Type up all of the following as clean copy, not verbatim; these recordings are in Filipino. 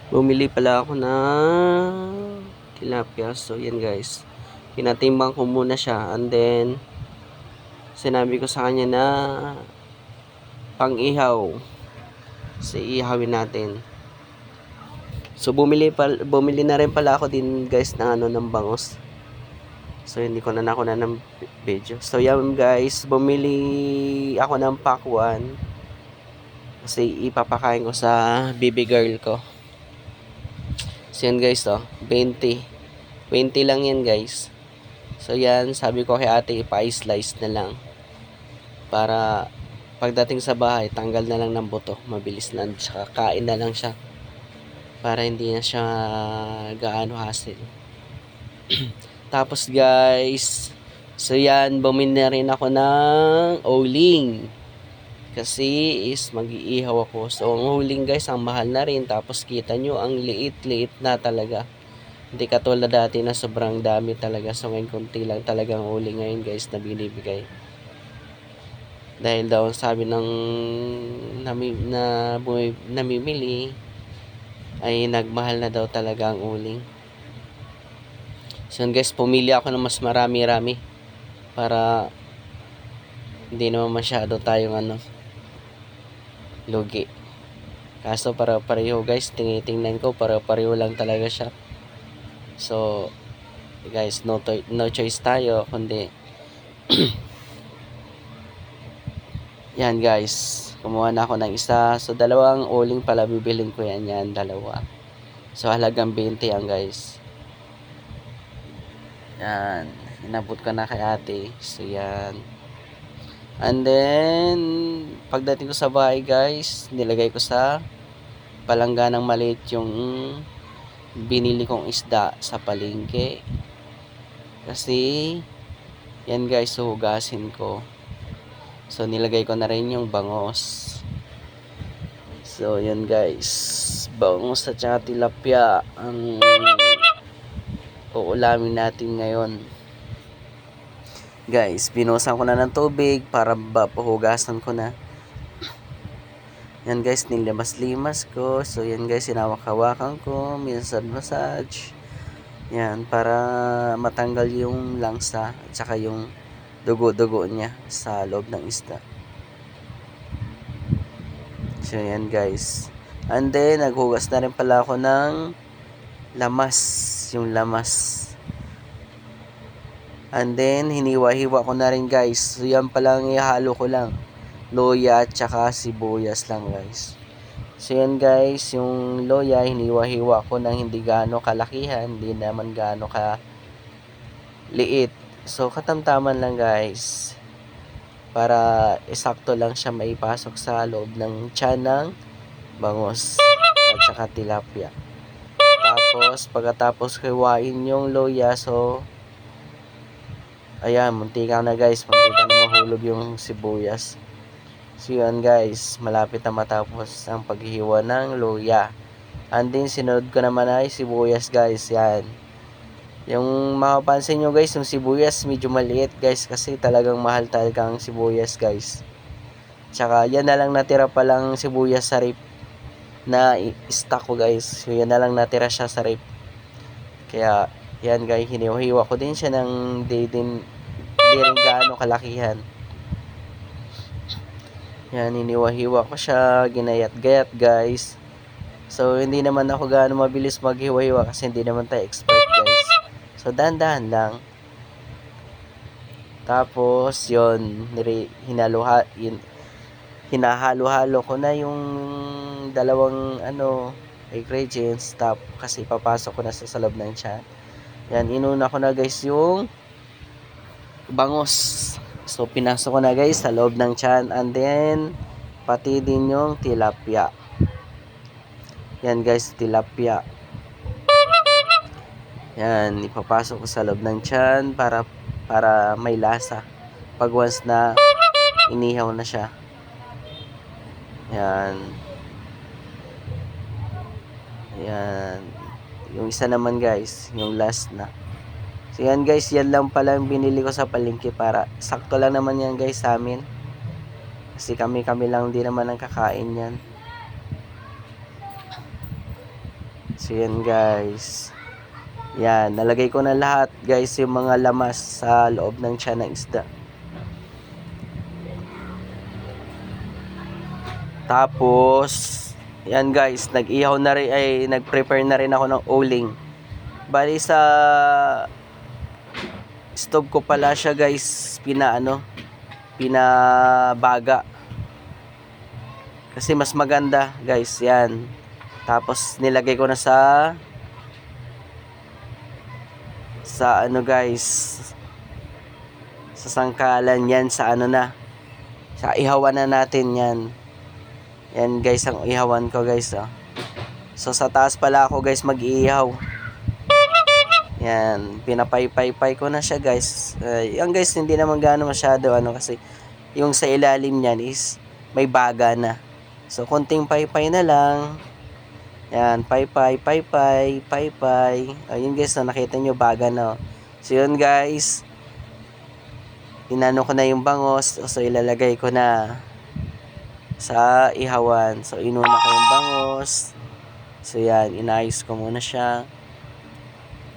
Bumili pala ako ng tilapia. So, yan guys. Pinatimbang ko muna siya. And then, sinabi ko sa kanya na pang-ihaw. So, ihawin natin. So, bumili na rin pala ako din guys ng ng bangos. So, hindi ko na nakuna ng video. So, yan guys. Bumili ako ng pack 1. Kasi ipapakain ko sa baby girl ko. So, yan guys, 20. 20 lang yan guys. So, yan. Sabi ko kay ate, ipa-slice na lang. Para pagdating sa bahay, tanggal na lang ng buto. Mabilis na. Tsaka kain na lang siya. Para hindi na siya gaano hassle. Tapos guys, so yan, bumili na rin ako ng uling. Kasi is mag-iihaw ako. So ang uling guys, ang mahal na rin. Tapos kita nyo, ang liit-liit na talaga. Hindi katulad dati na sobrang dami talaga. So ngayon konti lang talagang uling ngayon guys na binibigay. Dahil daw sabi ng namimili ay nagmahal na daw talaga ang uling. So guys, pumili ako ng mas marami-rami para hindi naman masyado tayong lugi. Kaso para pareho guys, tinitingnan ko para pareho lang talaga siya. So guys, no choice tayo kundi yan guys, kumuha na ako ng isa. So dalawang uling pala bibilin ko yan, dalawa. So halagang 20 yan guys. Yan, inabot ko na kay ate. So yan. And then pagdating ko sa bahay guys, nilagay ko sa palangganang maliit yung binili kong isda sa palengke. Kasi yan guys, huhugasin ko. So nilagay ko na rin yung bangos. So yan guys, bangos at saka tilapia ang uulamin natin ngayon. Guys, binusan ko na ng tubig para pahugasan ko na. Yan guys, nilimas-limas ko. So yan guys, sinawak-hawakan ko, minsan massage. Yan, para matanggal yung langsa at saka yung dugo-dugo niya sa loob ng isda. So yan guys. And then naghugas na rin pala ako ng lamas, yung lamas. And then hiniwa-hiwa ko na rin guys. So yan palang ihalo ko lang. Loya at saka sibuyas lang guys. So yan guys, yung loya hiniwa-hiwa ko ng hindi gaano kalakihan, hindi naman gaano ka liit. So katamtaman lang guys. Para isakto lang siya maipasok sa loob ng tiyan ng bangos at saka tilapia. Tapos pagkatapos hiwain yung loya, so ayan, muntikan na guys, muntikan na mahulog yung sibuyas. So yun guys, malapit na matapos ang paghihiwa ng loya. And then sinunod ko naman ay sibuyas guys, yan. Yung mapapansin nyo guys, yung sibuyas medyo maliit guys, kasi talagang mahal talaga ang sibuyas guys. Tsaka yan na lang natira pa lang sibuyas sa rip na stock ko guys. So yan na lang natira siya sa rip. Kaya yan guys, hinihiwa ko din siya ng di rin gaano kalakihan. Yan, hiniwa-hiwa ko siya, ginayat-gayat guys. So hindi naman ako gaano mabilis maghiwa-hiwa kasi hindi naman tayo expert guys. So dahan-dahan lang. Tapos yon, hinahalo-halo ko na yung dalawang ingredients, kasi papasok ko na sa loob ng tiyan. Yan, inuna ko na guys yung bangos. So pinasok ko na guys sa loob ng tiyan, and then pati din yung tilapia. Yan guys, tilapia. Yan, ipapasok ko sa loob ng tiyan para may lasa pag once na inihaw na siya. Yan. Yan. Yung isa naman guys, yung last na. So yan guys, yan lang pala yung binili ko sa palengke, para sakto lang naman yan guys sa amin. Kasi kami lang din naman ang kakain yan. So yan guys. Yan, nalagay ko na lahat guys yung mga lamas sa loob ng tiyan ng isda. Tapos, yan guys, nag-ihaw na rin, nag-prepare na rin ako ng uling. Bali sa stove ko pala siya guys, pinabaga. Kasi mas maganda guys, yan. Tapos nilagay ko na sa ano guys, sa sangkalan yan, sa ano na, sa ihawan na natin yan. Yan guys ang ihawan ko guys, oh. So sa taas pala ako guys mag-iihaw. Yan, pinapay-pay ko na siya guys. Yan guys, hindi naman gaano masyado ano, kasi yung sa ilalim niyan is may baga na. So konting pay-pay na lang. Yan, pay-pay. Ayun guys, so, nakita nyo baga na. So yun guys, inano ko na yung bangos. So ilalagay ko na sa ihawan. So inuna ko yung bangos. So yan, inayos ko muna siya.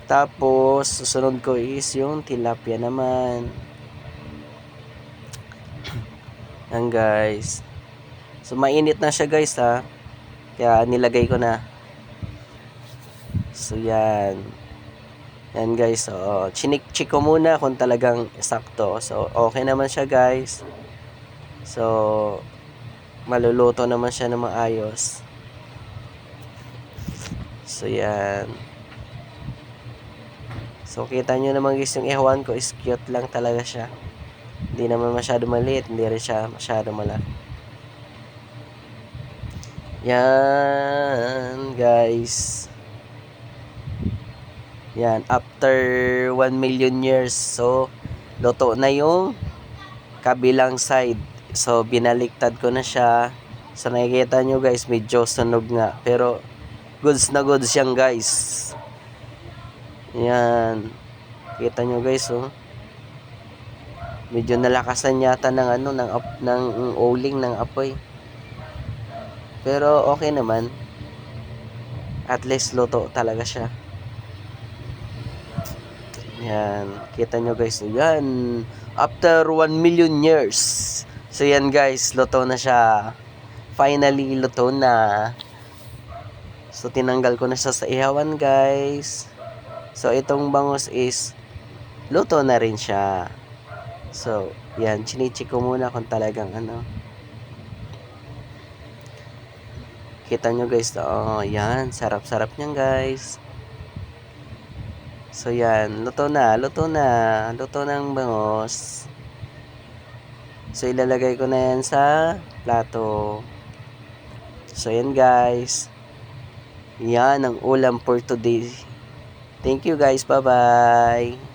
Tapos susunod ko is yung tilapia naman. Yan guys. So mainit na siya guys ha. Kaya nilagay ko na. So yan. Yan guys. So chinik-chik ko muna kung talagang sakto. So okay naman siya guys. So maluluto naman siya ng maayos. So yan. So kita nyo naman guys, yung ihawan ko is cute lang talaga siya. Hindi naman masyado maliit, hindi rin siya masyado malaki. Yan guys. Yan, after 1 million years, so luto na yung kabilang side. So binaliktad ko na siya. So nakikita nyo guys, medyo sunog nga, pero goods na goods yan guys. Yan, kita nyo guys, oh. Medyo nalakasan yata ng ano, ng uling ng apoy. Pero okay naman. At least luto talaga siya. Yan, kita nyo guys. Yan, after 1 million years. So yan guys, luto na siya. Finally, luto na. So tinanggal ko na siya sa ihawan guys. So itong bangus is luto na rin siya. So yan, chinichik ko muna kung talagang ano. Kita nyo guys, oh yan, sarap-sarap niyan guys. So yan, luto na ng bangus. So ilalagay ko na yan sa plato. So yan guys, yan ang ulam for today. Thank you guys, bye bye.